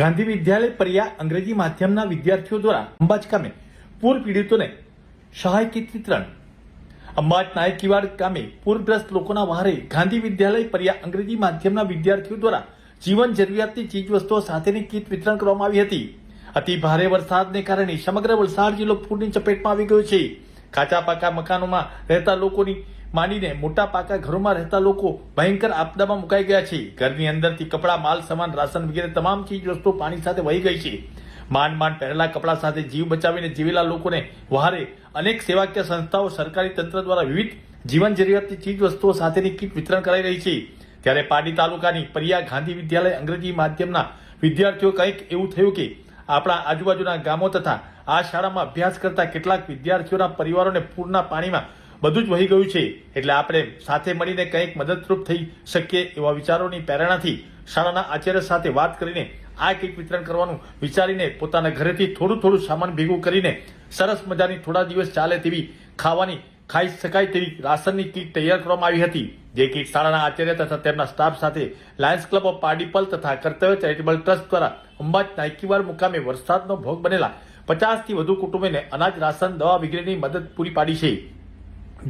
ગાંધી વિદ્યાલય પરિયા અંગ્રેજી માધ્યમના વિદ્યાર્થીઓ દ્વારા અંબાજ ગામે પૂર પીડિતોને સહાય કીટ વિતરણ। અંબાજ નાયકીવાડ ગામે પૂરગ્રસ્ત લોકોના વહારે ગાંધી વિદ્યાલય પરિયા અંગ્રેજી માધ્યમના વિદ્યાર્થીઓ દ્વારા જીવન જરૂરિયાતની ચીજવસ્તુઓ સાથેની કીટ વિતરણ કરવામાં આવી હતી। અતિ ભારે વરસાદને કારણે સમગ્ર વલસાડ જિલ્લો પૂરની ચપેટમાં આવી ગયો છે। કાચા પાકા મકાનોમાં રહેતા લોકોની માંડીને મોટા પાકા ઘરોમાં રહેતા લોકો ભયંકર આપદામાં મુકાઈ ગયા છે। ઘરની અંદરથી કપડા, માલ સામાન, રાશન વગેરે તમામ ચીજ વસ્તુઓ પાણી સાથે વહી ગઈ છે। માંડ પહેરેલા કપડા સાથે જીવ બચાવીને જીવેલા લોકોને વહારે અનેક સેવાકીય સંસ્થાઓ, સરકારી તંત્ર દ્વારા વિવિધ જીવન જરૂરિયાતની ચીજ વસ્તુઓ સાથેની કીટ વિતરણ કરાઈ રહી છે। ત્યારે પાડી તાલુકાની પરિયા ગાંધી વિદ્યાલય અંગ્રેજી માધ્યમના વિદ્યાર્થીઓ કંઈક એવું થયું કે આપણા આજુબાજુના ગામો તથા આ શાળામાં અભ્યાસ કરતા કેટલાક વિદ્યાર્થીઓના પરિવારોને પૂરના પાણીમાં બધું જ વહી ગયું છે। એટલે આપણે સાથે મળીને કંઈક મદદરૂપ થઈ શકીએ એવા વિચારોની પ્રેરણાથી શાળાના આચાર્ય સાથે વાત કરીને આ કીટ વિતરણ કરવાનું વિચારીને પોતાના ઘરેથી થોડું સામાન ભેગું કરીને સરસ મજાની થોડા દિવસ ચાલે તેવી ખાઈ શકાય તેવી રાશનની કીટ તૈયાર કરવામાં આવી હતી। જે કીટ શાળાના આચાર્ય તથા તેમના સ્ટાફ સાથે લાયન્સ ક્લબ ઓફ પાડીપલ તથા કર્તવ્ય ચેરિટેબલ ટ્રસ્ટ દ્વારા અંબાજ નાયકીવાડ મુકામે વરસાદનો ભોગ બનેલા 50 થી વધુ કુટુંબોને અનાજ, રાશન, દવા વગેરેની મદદ પૂરી પાડી છે।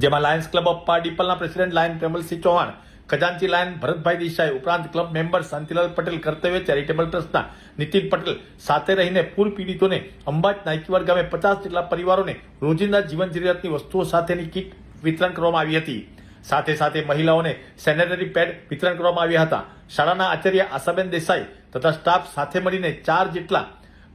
જેમાં લાયન્સ ક્લબ ઓફ પાડીપલના પ્રેસિડેન્ટ લાયન પ્રેમલસિંહ ચૌહાણ, ખજાનચી લાયન ભરતભાઈ દેસાઈ ઉપરાંત ક્લબ મેમ્બર શાંતિલાલ પટેલ, કર્તવ્ય ચેરિટેબલ ટ્રસ્ટના નીતિન પટેલ સાથે રહીને પૂર પીડિતોને અંબાજ નાયકીવાડ ગામે 50 જેટલા પરિવારોને રોજિંદા જીવન જરૂરિયાતની વસ્તુઓ સાથેની કીટ વિતરણ કરવામાં આવી હતી। સાથે મહિલાઓને સેનેટરી પેડ વિતરણ કરવામાં આવ્યા હતા। શાળાના આચાર્ય આશાબેન દેસાઈ તથા સ્ટાફ સાથે મળીને 4 જેટલા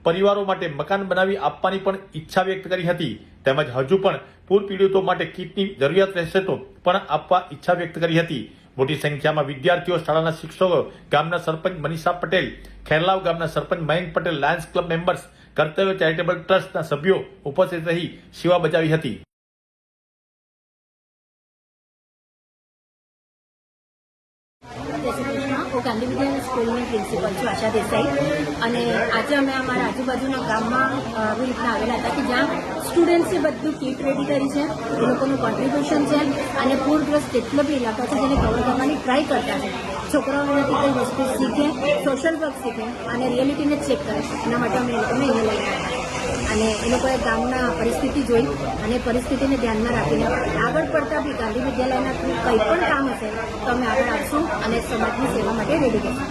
પરિવારો માટે મકાન બનાવી આપવાની પણ ઈચ્છા વ્યક્ત કરી હતી। તેમજ હજુ પણ પૂર પીડિતો માટે કીટની જરૂરિયાત રહેશે તો પણ આપવા ઈચ્છા વ્યક્ત કરી હતી। મોટી સંખ્યામાં વિદ્યાર્થીઓ, શાળાના શિક્ષકો, ગામના સરપંચ મનીષા પટેલ, ખેરલાવ ગામના sarpanch Mayank Patel, lions club members, Kartavya charitable ટ્રસ્ટના સભ્યો ઉપસ્થિત રહી સેવા બજાવી હતી। હું ગાંધી વિદ્યાલય સ્કૂલની પ્રિન્સિપલ છું, આશા દેસાઈ। અને આજે અમે અમારા આજુબાજુના ગામમાં આવી રીતના આવેલા હતા કે જ્યાં સ્ટુડન્ટ્સે બધું કીટ રેડી કરી છે, એ લોકોનું કોન્ટ્રીબ્યુશન છે અને પૂરગ્રસ્ત જેટલો બી ઇલાકા છે જેને કવર કરવાની ટ્રાય કરતા છે। છોકરાઓમાંથી કઈ વસ્તુ શીખે, સોશિયલ વર્ક શીખે અને રિયાલિટીને ચેક કરે, એના માટે અમે એ લોકોને અહીંયા લઈને આવ્યા અને એ લોકોએ ગામના પરિસ્થિતિ જોઈ અને પરિસ્થિતિને ધ્યાનમાં રાખીને આગળ પડતા બી ગાંધી વિદ્યાલયના કંઈ પણ કામ હશે તો અમે આગળ આવશું અને સમાજની સેવા માટે રેડી કરીશું।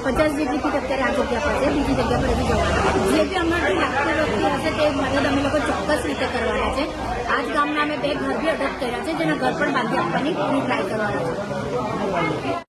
50 જેટલી કીટ અત્યારે આ જગ્યા પર છે, બીજી જગ્યા પર હજી જવાના જે બી અમારી લાગતી વસ્તુ હશે તે મદદ અમે લોકો ચોક્કસ રીતે કરવાના છે। આ જ ગામના અમે 2 ઘર બી અડપ કર્યા છે જેના ઘર પણ બાંધી આપવાની પૂરી ટ્રાય કરવાના છે।